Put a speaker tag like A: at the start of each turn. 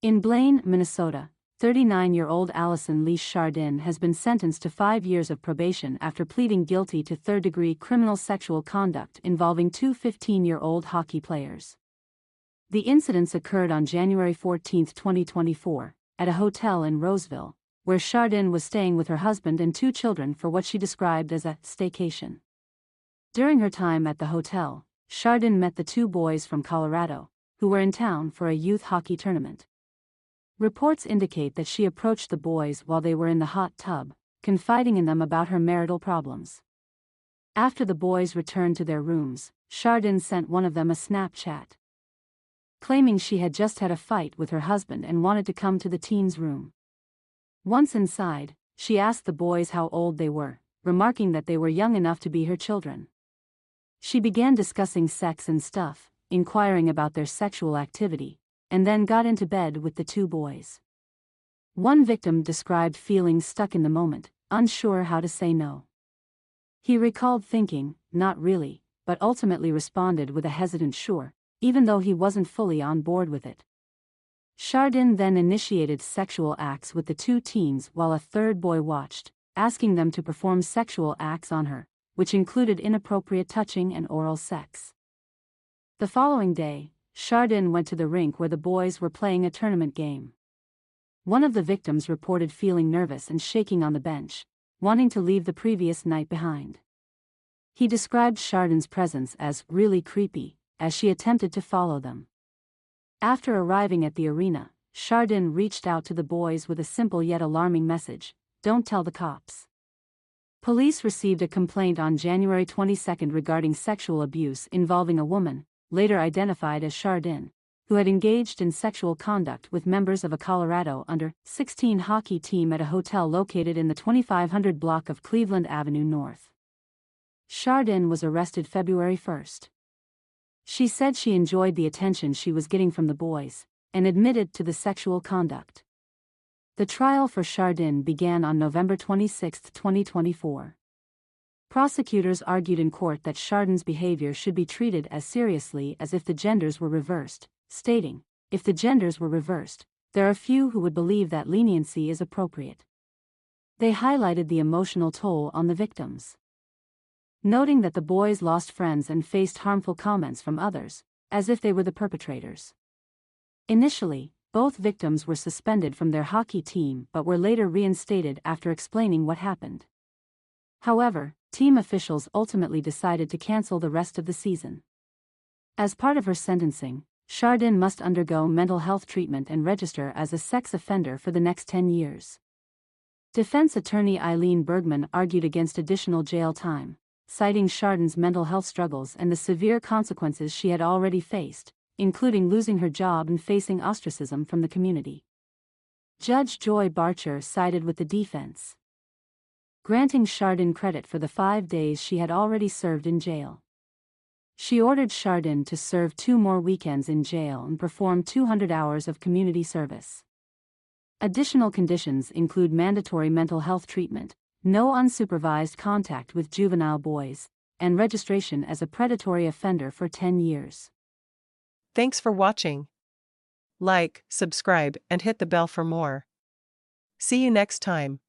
A: In Blaine, Minnesota, 39-year-old Allison Leigh Schardin has been sentenced to 5 years of probation after pleading guilty to third-degree criminal sexual conduct involving two 15-year-old hockey players. The incidents occurred on January 14, 2024, at a hotel in Roseville, where Schardin was staying with her husband and two children for what she described as a staycation. During her time at the hotel, Schardin met the two boys from Colorado, who were in town for a youth hockey tournament. Reports indicate that she approached the boys while they were in the hot tub, confiding in them about her marital problems. After the boys returned to their rooms, Schardin sent one of them a Snapchat, claiming she had just had a fight with her husband and wanted to come to the teens' room. Once inside, she asked the boys how old they were, remarking that they were young enough to be her children. She began discussing sex and stuff, inquiring about their sexual activity, and then got into bed with the two boys. One victim described feeling stuck in the moment, unsure how to say no. He recalled thinking, "Not really," but ultimately responded with a hesitant "sure," even though he wasn't fully on board with it. Schardin then initiated sexual acts with the two teens while a third boy watched, asking them to perform sexual acts on her, which included inappropriate touching and oral sex. The following day, Schardin went to the rink where the boys were playing a tournament game. One of the victims reported feeling nervous and shaking on the bench, wanting to leave the previous night behind. He described Schardin's presence as really creepy, as she attempted to follow them. After arriving at the arena, Schardin reached out to the boys with a simple yet alarming message: "Don't tell the cops." Police received a complaint on January 22 regarding sexual abuse involving a woman, later identified as Schardin, who had engaged in sexual conduct with members of a Colorado under-16 hockey team at a hotel located in the 2500 block of Cleveland Avenue North. Schardin was arrested February 1. She said she enjoyed the attention she was getting from the boys, and admitted to the sexual conduct. The trial for Schardin began on November 26, 2024. Prosecutors argued in court that Schardin's behavior should be treated as seriously as if the genders were reversed, stating, "If the genders were reversed, there are few who would believe that leniency is appropriate." They highlighted the emotional toll on the victims, noting that the boys lost friends and faced harmful comments from others, as if they were the perpetrators. Initially, both victims were suspended from their hockey team but were later reinstated after explaining what happened. However, team officials ultimately decided to cancel the rest of the season. As part of her sentencing, Schardin must undergo mental health treatment and register as a sex offender for the next 10 years. Defense attorney Eileen Bergman argued against additional jail time, citing Schardin's mental health struggles and the severe consequences she had already faced, including losing her job and facing ostracism from the community. Judge Joy Barcher sided with the defense, granting Schardin credit for the 5 days she had already served in jail. She ordered Schardin to serve 2 more weekends in jail and perform 200 hours of community service. Additional conditions include mandatory mental health treatment, no unsupervised contact with juvenile boys, and registration as a predatory offender for 10 years.
B: Thanks for watching. Like, subscribe, and hit the bell for more. See you next time.